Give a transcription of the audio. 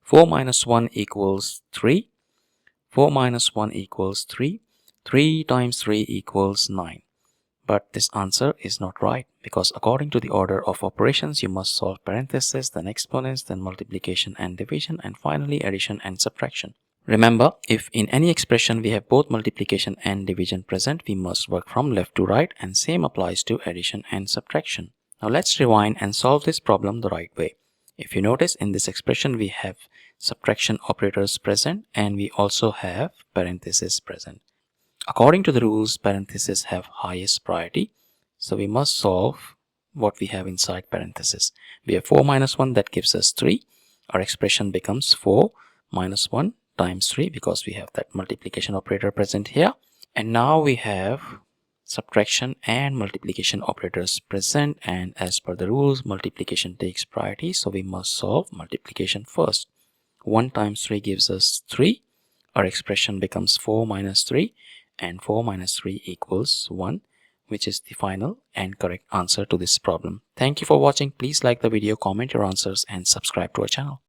4 minus 1 equals 3. 4 minus 1 equals 3. 3 times 3 equals 9. But this answer is not right, because according to the order of operations, you must solve parentheses, then exponents, then multiplication and division, and finally addition and subtraction. Remember, if in any expression we have both multiplication and division present, we must work from left to right, and same applies to addition and subtraction. Now let's rewind and solve this problem the right way. If you notice, in this expression we have subtraction operators present, and we also have parentheses present. According to the rules, parentheses have highest priority, so we must solve what we have inside parentheses. We have 4 minus 1, that gives us 3. Our expression becomes 4 minus 1 times 3, because we have that multiplication operator present here. And now we have subtraction and multiplication operators present, and as per the rules, multiplication takes priority, so we must solve multiplication first. 1 times 3 gives us 3. Our expression becomes 4 minus 3, and 4 minus 3 equals 1, which is the final and correct answer to this problem. Thank you for watching. Please like the video, comment your answers, and subscribe to our channel.